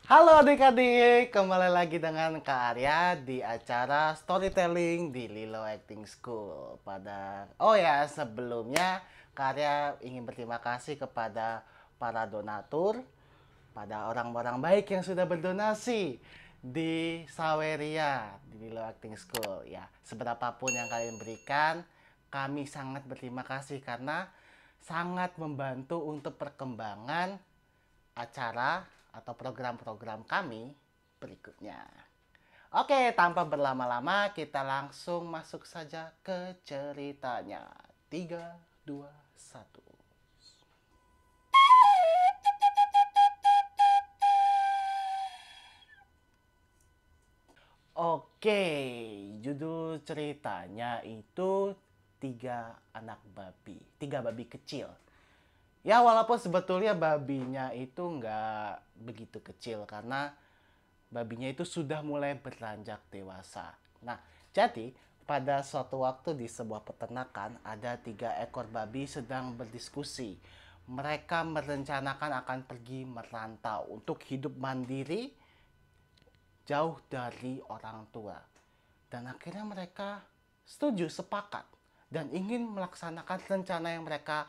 Halo adik-adik, kembali lagi dengan Kak Arya di acara storytelling di Lilo Acting School. Sebelumnya Kak Arya ingin berterima kasih kepada para donatur, pada orang-orang baik yang sudah berdonasi di Saweria di Lilo Acting School. Ya, seberapapun yang kalian berikan, kami sangat berterima kasih karena sangat membantu untuk perkembangan acara atau program-program kami berikutnya. Oke, tanpa berlama-lama kita langsung masuk saja ke ceritanya. 3, 2, 1. Oke, judul ceritanya itu tiga babi kecil. Ya, walaupun sebetulnya babinya itu nggak begitu kecil karena babinya itu sudah mulai beranjak dewasa. Nah, jadi pada suatu waktu di sebuah peternakan ada 3 ekor babi sedang berdiskusi. Mereka merencanakan akan pergi merantau untuk hidup mandiri jauh dari orang tua. Dan akhirnya mereka setuju, sepakat, dan ingin melaksanakan rencana yang mereka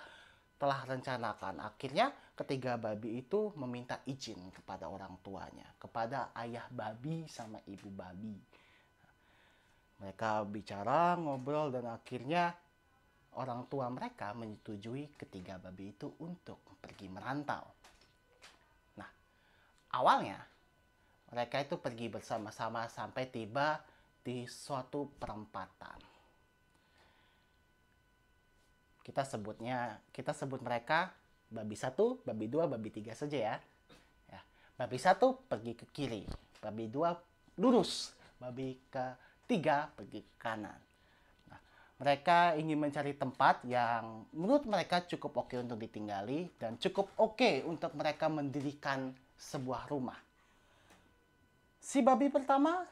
telah rencanakan. Akhirnya ketiga babi itu meminta izin kepada orang tuanya, kepada ayah babi sama ibu babi. Mereka bicara, ngobrol, dan akhirnya orang tua mereka menyetujui ketiga babi itu untuk pergi merantau. Nah, awalnya mereka itu pergi bersama-sama sampai tiba di suatu perempatan. Kita sebut mereka babi 1, babi 2, babi 3 saja ya. Babi 1 pergi ke kiri, babi 2 lurus, babi ketiga pergi ke kanan. Nah, mereka ingin mencari tempat yang menurut mereka cukup oke untuk ditinggali dan cukup oke untuk mereka mendirikan sebuah rumah. Si babi pertama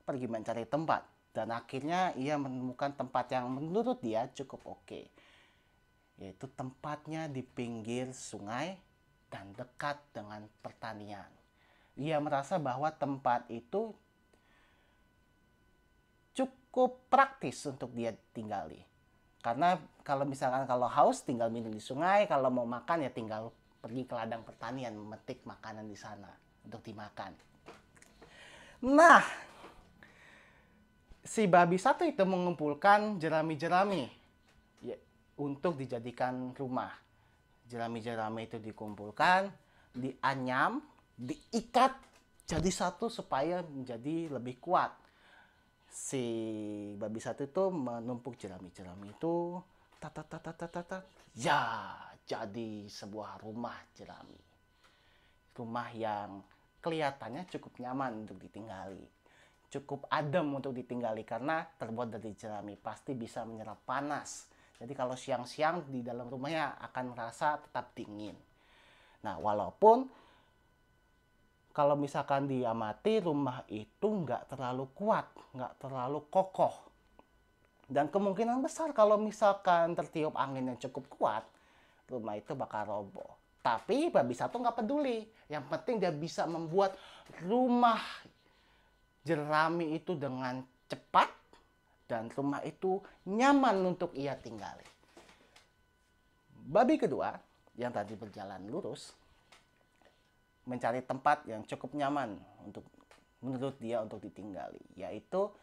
pergi mencari tempat dan akhirnya ia menemukan tempat yang menurut dia cukup oke, yaitu tempatnya di pinggir sungai dan dekat dengan pertanian. Ia merasa bahwa tempat itu cukup praktis untuk dia tinggali. Karena kalau haus tinggal minum di sungai, kalau mau makan ya tinggal pergi ke ladang pertanian memetik makanan di sana untuk dimakan. Nah, si babi 1 itu mengumpulkan jerami-jerami ya, untuk dijadikan rumah. Jerami-jerami itu dikumpulkan, dianyam, diikat jadi satu supaya menjadi lebih kuat. Si babi 1 itu menumpuk jerami-jerami itu, ya, jadi sebuah rumah jerami. Rumah yang kelihatannya cukup nyaman untuk ditinggali, cukup adem untuk ditinggali karena terbuat dari jerami, pasti bisa menyerap panas. Jadi kalau siang-siang di dalam rumahnya akan merasa tetap dingin. Nah, walaupun kalau misalkan diamati rumah itu nggak terlalu kuat, nggak terlalu kokoh. Dan kemungkinan besar kalau misalkan tertiup angin yang cukup kuat, rumah itu bakal roboh. Tapi babi 1 nggak peduli. Yang penting dia bisa membuat rumah jerami itu dengan cepat dan rumah itu nyaman untuk ia tinggali. Babi kedua yang tadi berjalan lurus mencari tempat yang cukup nyaman untuk menurut dia untuk ditinggali, yaitu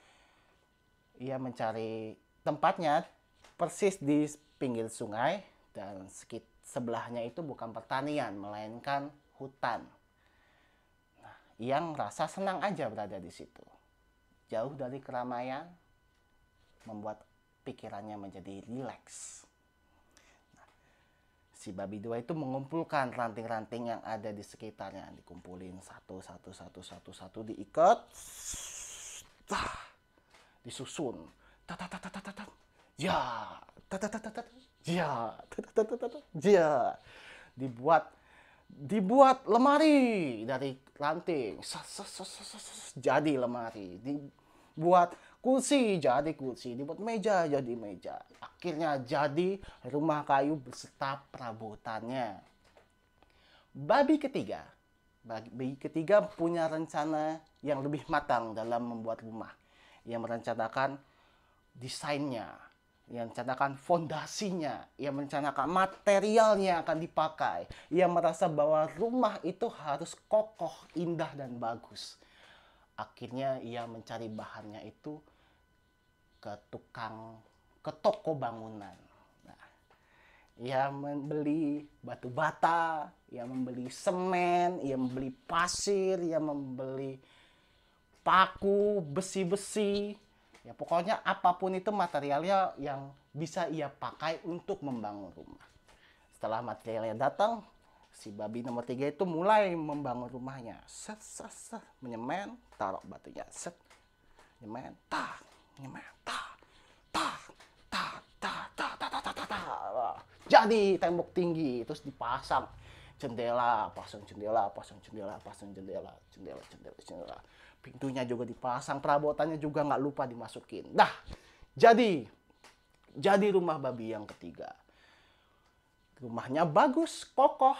ia mencari tempatnya persis di pinggir sungai dan sebelahnya itu bukan pertanian melainkan hutan. Nah, yang rasa senang aja berada di situ, jauh dari keramaian, membuat pikirannya menjadi rileks. Nah, si babi 2 itu mengumpulkan ranting-ranting yang ada di sekitarnya, dikumpulin satu, diikat, disusun, ya, ya, ya, dibuat lemari dari ranting, jadi lemari, dibuat kursi jadi kursi, dibuat meja jadi meja. Akhirnya jadi rumah kayu beserta perabotannya. Babi ketiga Bayi ketiga punya rencana yang lebih matang dalam membuat rumah. Ia merencanakan desainnya, ia merencanakan fondasinya, ia merencanakan materialnya akan dipakai. Ia merasa bahwa rumah itu harus kokoh, indah, dan bagus. Akhirnya ia mencari bahannya itu ke toko bangunan. Ia membeli batu bata, ia membeli semen, ia membeli pasir, ia membeli paku, besi-besi. Ya pokoknya apapun itu materialnya yang bisa ia pakai untuk membangun rumah. Setelah materialnya datang, si babi nomor 3 itu mulai membangun rumahnya. Set, set, set, menyemen, taruh batunya. Set, nyemen, tak, nyemen, tak, tak, tak, tak, tak, tak, tak, tak, tak. Jadi tembok tinggi, terus dipasang jendela, pasang jendela, pasang jendela, pasang jendela, jendela, jendela, jendela. Pintunya juga dipasang, perabotannya juga nggak lupa dimasukin. Dah, jadi rumah babi yang ketiga. Rumahnya bagus, kokoh,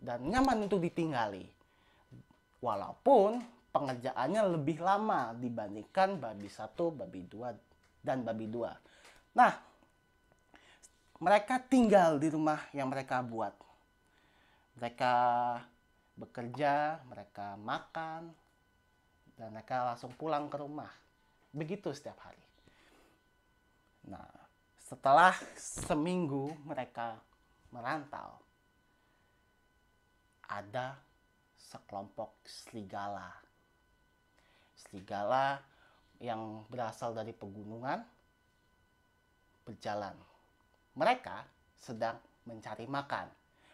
dan nyaman untuk ditinggali. Walaupun pengerjaannya lebih lama dibandingkan babi 1, babi 2, dan babi 2. Nah, mereka tinggal di rumah yang mereka buat. Mereka bekerja, mereka makan, dan mereka langsung pulang ke rumah. Begitu setiap hari. Nah, setelah seminggu mereka merantau, ada sekelompok serigala. Serigala yang berasal dari pegunungan berjalan. Mereka sedang mencari makan.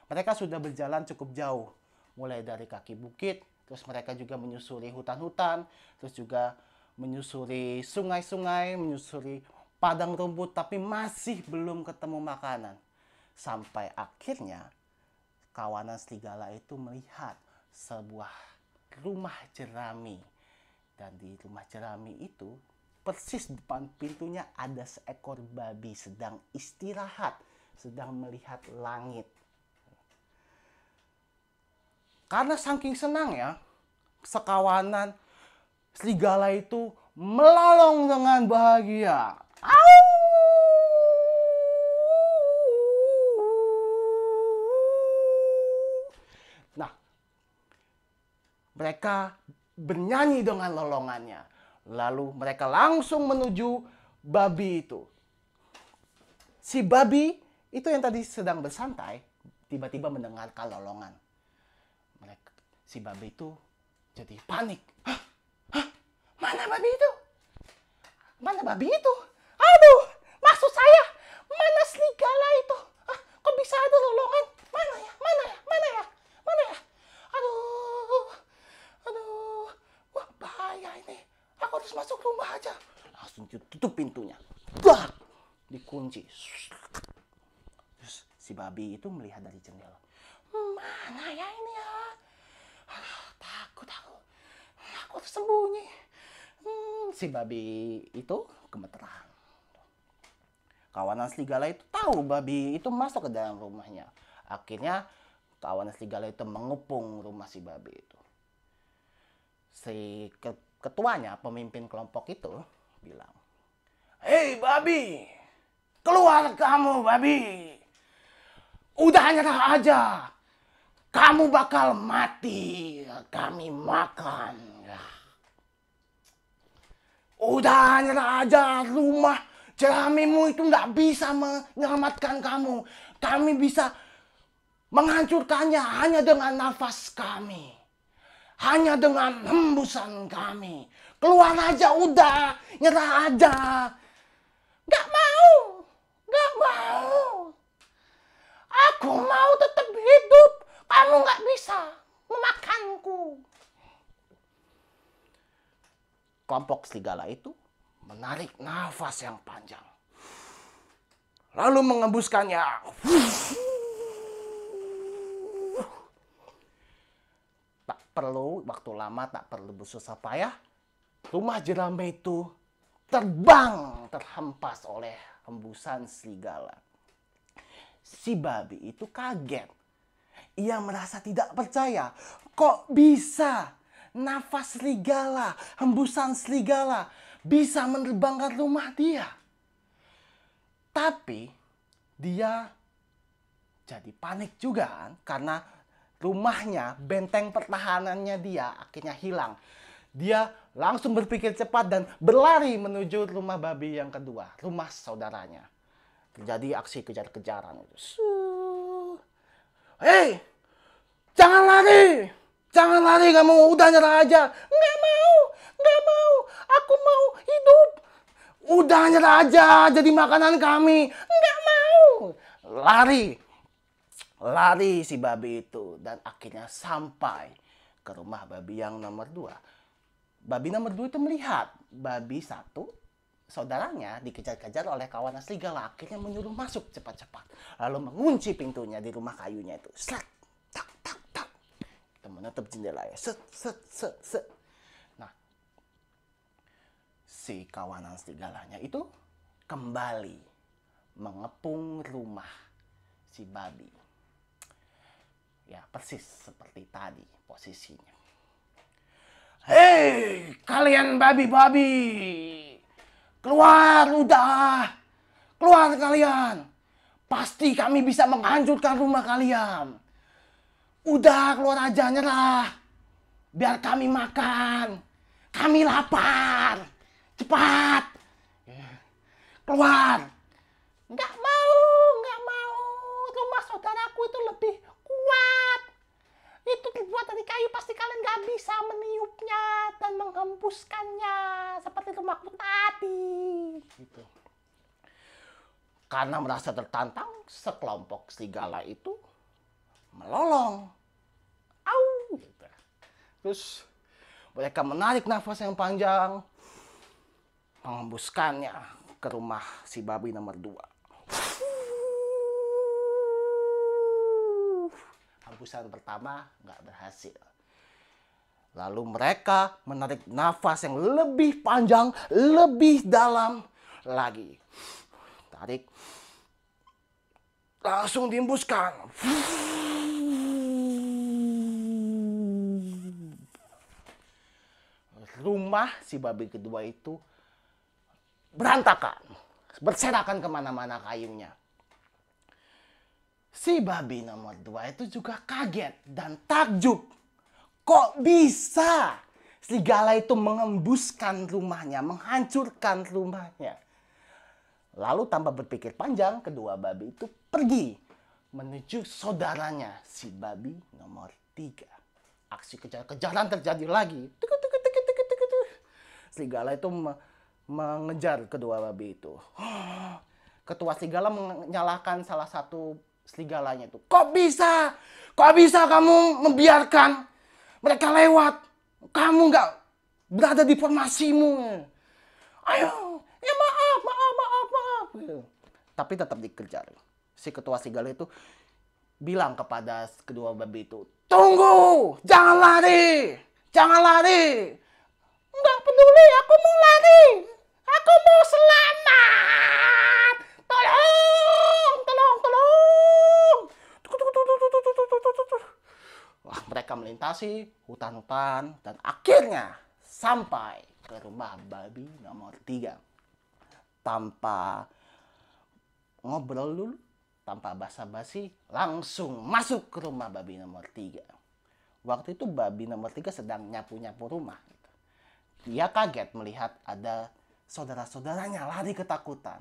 Mereka sudah berjalan cukup jauh, mulai dari kaki bukit, terus mereka juga menyusuri hutan-hutan, terus juga menyusuri sungai-sungai, menyusuri padang rumput, tapi masih belum ketemu makanan. Sampai akhirnya kawanan serigala itu melihat sebuah rumah jerami. Dan di rumah jerami itu, persis depan pintunya ada seekor babi sedang istirahat, sedang melihat langit. Karena saking senang ya, sekawanan serigala itu melolong dengan bahagia. Nah, mereka bernyanyi dengan lolongannya. Lalu mereka langsung menuju babi itu. Si babi itu yang tadi sedang bersantai, tiba-tiba mendengarkan lolongan. Si babi itu jadi panik. Hah? Hah? Mana babi itu? Mana babi itu? Aduh, maksud saya, mana serigala itu? Hah? Kok bisa ada lolongan? Mana ya? Mana ya? Mana ya? Mana ya? Aduh, aduh, wah bahaya ini. Aku harus masuk rumah aja. Langsung tutup pintunya. Dah, dikunci. Terus si babi itu melihat dari jendela. Mana ya ini ya? Aduh, takut aku. Aku harus sembunyi. Si babi itu gemeteran. Kawanan serigala itu tahu babi itu masuk ke dalam rumahnya. Akhirnya kawanan serigala itu mengepung rumah si babi itu. Si ketuanya, pemimpin kelompok itu bilang, "Hei babi, keluar kamu babi. Udah nyerah aja. Kamu bakal mati. Kami makan." Udah nyerah aja, rumah jeramimu itu nggak bisa menyelamatkan kamu. Kami bisa menghancurkannya hanya dengan nafas kami. Hanya dengan hembusan kami. Keluar aja udah, nyerah aja. Gak mau, gak mau. Aku mau tetap hidup. Kamu gak bisa memakanku. Kelompok serigala itu menarik nafas yang panjang. Lalu mengembuskannya. Tak perlu waktu lama, tak perlu bersusah payah. Rumah jerami itu terbang, terhempas oleh hembusan serigala. Si babi itu kaget. Ia merasa tidak percaya. Kok bisa nafas serigala, hembusan serigala bisa menerbangkan rumah dia? Tapi dia jadi panik juga kan, karena rumahnya, benteng pertahanannya dia akhirnya hilang. Dia langsung berpikir cepat dan berlari menuju rumah babi yang kedua, rumah saudaranya. Terjadi aksi kejar-kejaran itu. Hei, jangan lari! Jangan lari kamu, udah nyerah aja. Nggak mau, nggak mau. Aku mau hidup. Udah nyerah aja jadi makanan kami. Nggak mau. Lari. Lari si babi itu. Dan akhirnya sampai ke rumah babi yang nomor 2. Babi nomor 2 itu melihat babi satu, saudaranya dikejar-kejar oleh kawanan serigala. Akhirnya menyuruh masuk cepat-cepat. Lalu mengunci pintunya di rumah kayunya itu. Slat. Menutup jendela ya. Set, set, set, set. Nah, si kawanan serigalanya itu kembali mengepung rumah si babi. Ya, persis seperti tadi posisinya. Hei, kalian babi-babi. Keluar udah. Keluar kalian. Pasti kami bisa menghancurkan rumah kalian. Udah keluar aja, nyerah. Biar kami makan. Kami lapar. Cepat. Keluar. Nggak mau, nggak mau. Rumah saudaraku itu lebih kuat. Itu dibuat dari kayu, pasti kalian nggak bisa meniupnya dan menghembuskannya seperti rumahku tadi. Gitu. Karena merasa tertantang, sekelompok serigala itu melolong. Au, gitu. Terus mereka menarik nafas yang panjang, menghembuskannya ke rumah si babi nomor 2. Hembusan pertama nggak berhasil. Lalu mereka menarik nafas yang lebih panjang, lebih dalam lagi. Tarik. Langsung dihembuskan. Rumah si babi kedua itu berantakan, berserakan kemana-mana kayunya. Si babi nomor 2 itu juga kaget dan takjub. Kok bisa serigala itu mengembuskan rumahnya, menghancurkan rumahnya? Lalu tanpa berpikir panjang, kedua babi itu pergi menuju saudaranya, si babi nomor 3. Aksi kejar-kejaran terjadi lagi. Serigala itu mengejar kedua babi itu. Ketua serigala menyalahkan salah satu serigalanya itu. Kok bisa? Kok bisa kamu membiarkan mereka lewat? Kamu nggak berada di formasimu. Ayo, ya maaf. Tapi tetap dikejar. Si ketua serigala itu bilang kepada kedua babi itu, tunggu, jangan lari, jangan lari. Nggak peduli, aku mau lari. Aku mau selamat. Tolong. Wah, mereka melintasi hutan-hutan dan akhirnya sampai ke rumah babi nomor 3. Tanpa ngobrol dulu, tanpa basa-basi, langsung masuk ke rumah babi nomor 3. Waktu itu babi nomor 3 sedang nyapu-nyapu rumah. Dia kaget melihat ada saudara-saudaranya lari ketakutan.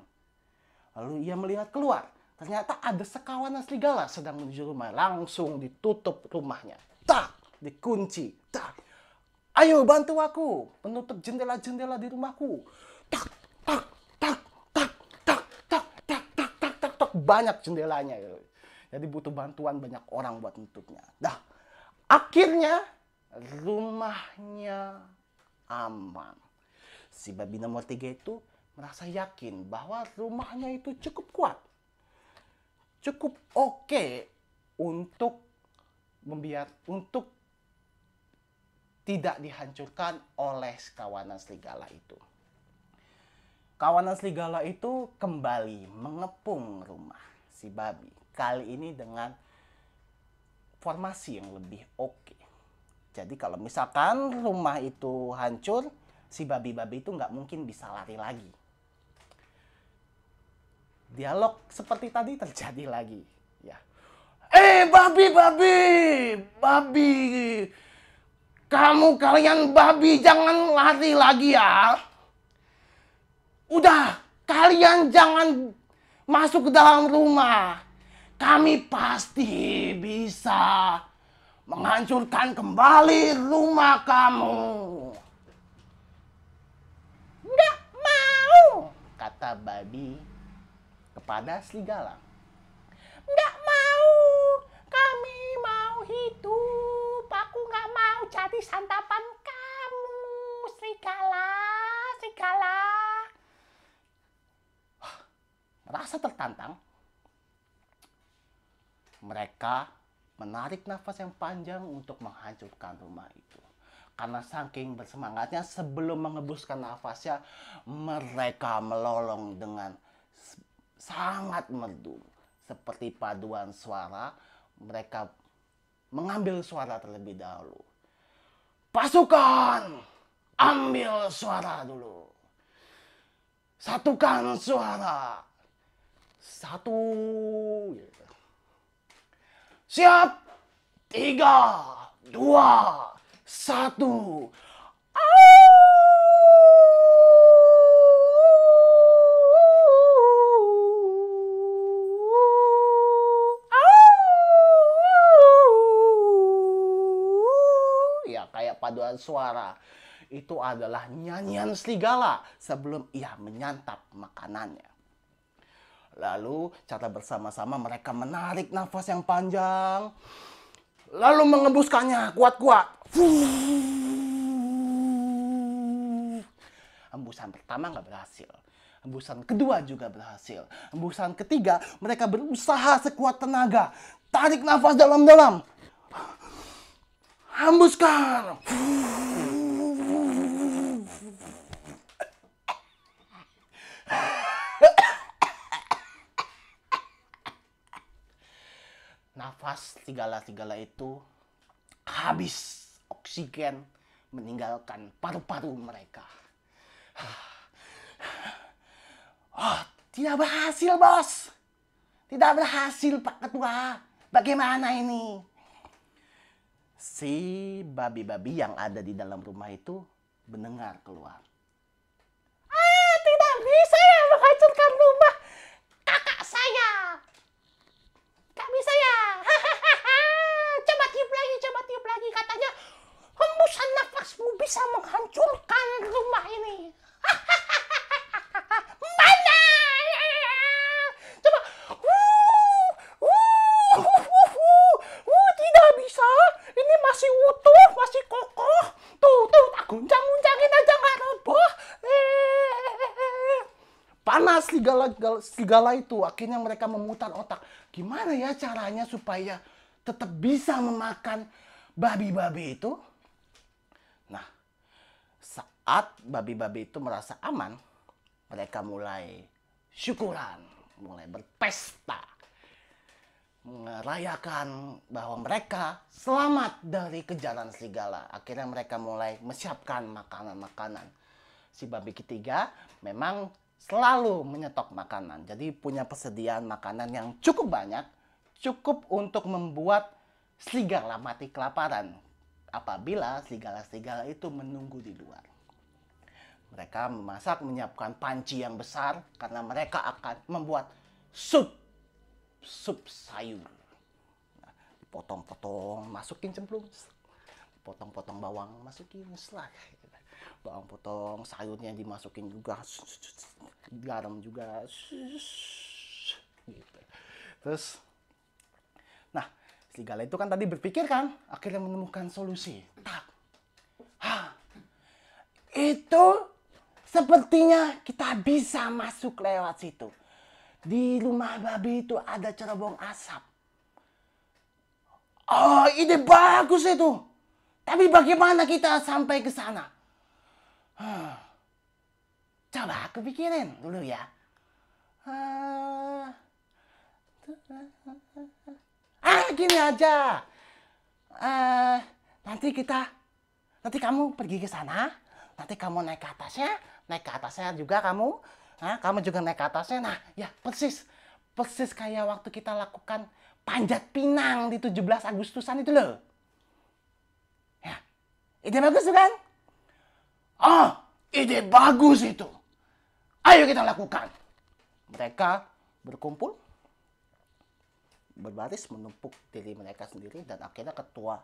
Lalu ia melihat keluar. Ternyata ada sekawanan serigala sedang menuju rumah. Langsung ditutup rumahnya. Tak, dikunci. Tak. Ayo bantu aku menutup jendela-jendela di rumahku. Tak, tak, tak, tak, tak, tak, tak, tak, tak, tak, tak. Banyak jendelanya. Jadi butuh bantuan banyak orang buat nutupnya. Dah, akhirnya rumahnya aman. Si babi nomor 3 itu merasa yakin bahwa rumahnya itu cukup kuat. Cukup oke untuk tidak dihancurkan oleh kawanan serigala itu. Kawanan serigala itu kembali mengepung rumah si babi. Kali ini dengan formasi yang lebih oke. Jadi kalau misalkan rumah itu hancur, si babi-babi itu nggak mungkin bisa lari lagi. Dialog seperti tadi terjadi lagi. Ya. Babi-babi, babi, kalian babi jangan lari lagi ya. Udah, kalian jangan masuk ke dalam rumah. Kami pasti bisa menghancurkan kembali rumah kamu. Nggak mau, kata babi kepada serigala. Nggak mau, kami mau hidup. Aku nggak mau jadi santapan kamu, serigala, serigala. Merasa tertantang, mereka menarik nafas yang panjang untuk menghancurkan rumah itu. Karena saking bersemangatnya, sebelum menghembuskan nafasnya, mereka melolong dengan sangat merdu. Seperti paduan suara, mereka mengambil suara terlebih dahulu. Pasukan, ambil suara dulu. Satukan suara. Satu. Siap. 3, 2, 1. Ya, kayak paduan suara. Itu adalah nyanyian serigala sebelum ia menyantap makanannya. Lalu cara bersama-sama mereka menarik nafas yang panjang. Lalu mengembuskannya kuat-kuat. Hembusan pertama nggak berhasil. Hembusan kedua juga berhasil. Hembusan ketiga mereka berusaha sekuat tenaga. Tarik nafas dalam-dalam. Hembuskan. Nafas serigala-serigala itu habis oksigen meninggalkan paru-paru mereka. Tidak berhasil, bos. Tidak berhasil, Pak Ketua. Bagaimana ini? Si babi-babi yang ada di dalam rumah itu mendengar keluar. Tidak bisa ya menghancurkan rumah kakak saya. Gak bisa ya. Coba tiup lagi. Katanya hembusan nafasmu bisa menghancurkan rumah ini. Mana? Coba. Tidak bisa. Ini masih utuh, masih kokoh. Tuh, tak guncang-guncangin aja nggak roboh. Panas serigala itu. Akhirnya mereka memutar otak. Gimana ya caranya supaya tetap bisa memakan babi-babi itu? Nah, saat babi-babi itu merasa aman, mereka mulai syukuran, mulai berpesta, merayakan bahwa mereka selamat dari kejaran serigala. Akhirnya mereka mulai menyiapkan makanan-makanan. Si babi ketiga memang selalu menyetok makanan. Jadi punya persediaan makanan yang cukup banyak, cukup untuk membuat serigala mati kelaparan apabila serigala-serigala itu menunggu di luar. Mereka memasak, menyiapkan panci yang besar karena mereka akan membuat sup sayur. Nah, potong-potong, masukin cemplung. Potong-potong bawang, masukin selai. Bawang potong, sayurnya dimasukin juga, garam juga, gitu. Terus, nah, serigala itu kan tadi berpikir kan, akhirnya menemukan solusi. Itu sepertinya kita bisa masuk lewat situ. Di rumah babi itu ada cerobong asap. Oh, ide bagus itu. Tapi bagaimana kita sampai ke sana? Coba aku pikirin dulu ya. Gini aja. nanti kamu pergi ke sana, nanti kamu naik ke atasnya juga kamu, kamu juga naik ke atasnya. Nah, ya persis kayak waktu kita lakukan panjat pinang di 17 Agustusan itu loh. Ya, ide bagus kan? Oh, ide bagus itu. Ayo kita lakukan. Mereka berkumpul, berbaris menumpuk diri mereka sendiri, dan akhirnya ketua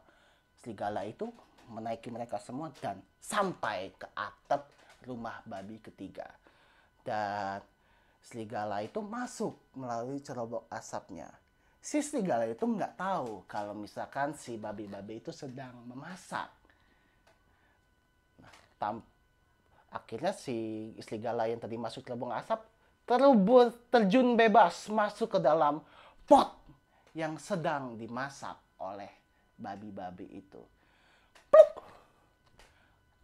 serigala itu menaiki mereka semua dan sampai ke atap rumah babi ketiga. Dan serigala itu masuk melalui cerobong asapnya. Si serigala itu nggak tahu kalau misalkan si babi-babi itu sedang memasak. Nah, akhirnya si serigala yang tadi masuk cerobong asap terjun bebas masuk ke dalam pot yang sedang dimasak oleh babi-babi itu. Pluk!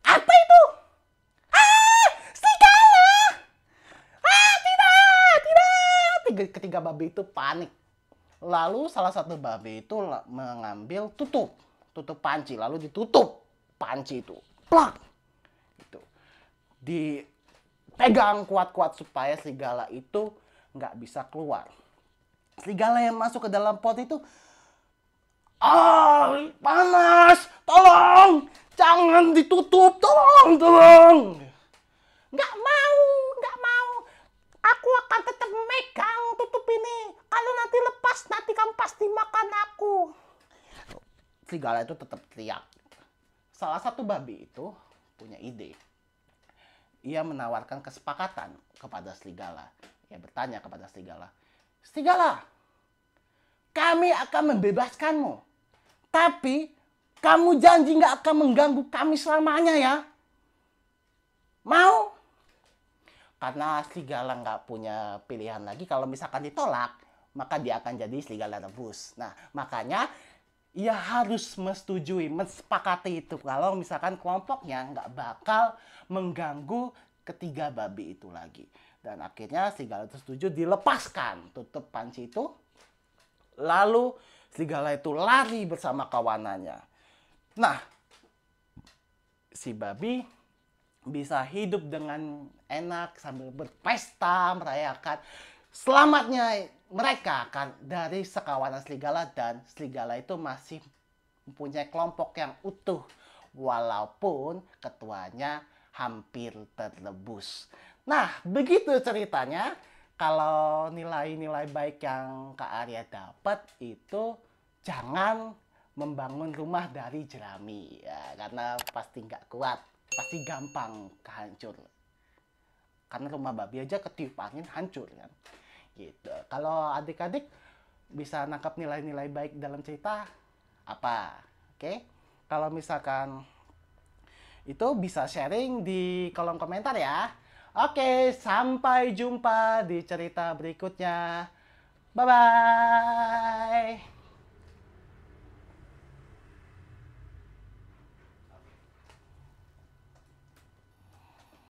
Apa itu? Serigala! Tidak! Ketiga babi itu panik. Lalu salah satu babi itu mengambil tutup panci, lalu ditutup panci itu. Plak! Itu. Dipegang kuat-kuat supaya serigala itu nggak bisa keluar. Serigala yang masuk ke dalam pot itu, panas, tolong, jangan ditutup, tolong. Nggak mau, aku akan tetap memegang tutup ini. Kalau nanti lepas, nanti kamu pasti makan aku. Serigala itu tetap teriak. Salah satu babi itu punya ide. Ia menawarkan kesepakatan kepada serigala. Ia bertanya kepada serigala, serigala, kami akan membebaskanmu. Tapi kamu janji nggak akan mengganggu kami selamanya ya. Mau? Karena serigala nggak punya pilihan lagi. Kalau misalkan ditolak, maka dia akan jadi serigala rebus. Nah, makanya ia harus mensepakati itu. Kalau misalkan kelompoknya nggak bakal mengganggu ketiga babi itu lagi. Dan akhirnya serigala itu setuju, dilepaskan tutup panci itu. Lalu serigala itu lari bersama kawanannya. Nah, si babi bisa hidup dengan enak sambil berpesta merayakan selamatnya mereka kan dari sekawanan serigala, dan serigala itu masih mempunyai kelompok yang utuh walaupun ketuanya hampir terlebus. Nah, begitu ceritanya. Kalau nilai-nilai baik yang Kak Arya dapat itu, jangan membangun rumah dari jerami ya, karena pasti nggak kuat, pasti gampang hancur. Karena rumah babi aja ketiup angin hancur kan. Gitu. Kalau adik-adik bisa nangkap nilai-nilai baik dalam cerita apa? Oke? Kalau misalkan itu bisa sharing di kolom komentar ya. Oke, sampai jumpa di cerita berikutnya. Bye-bye.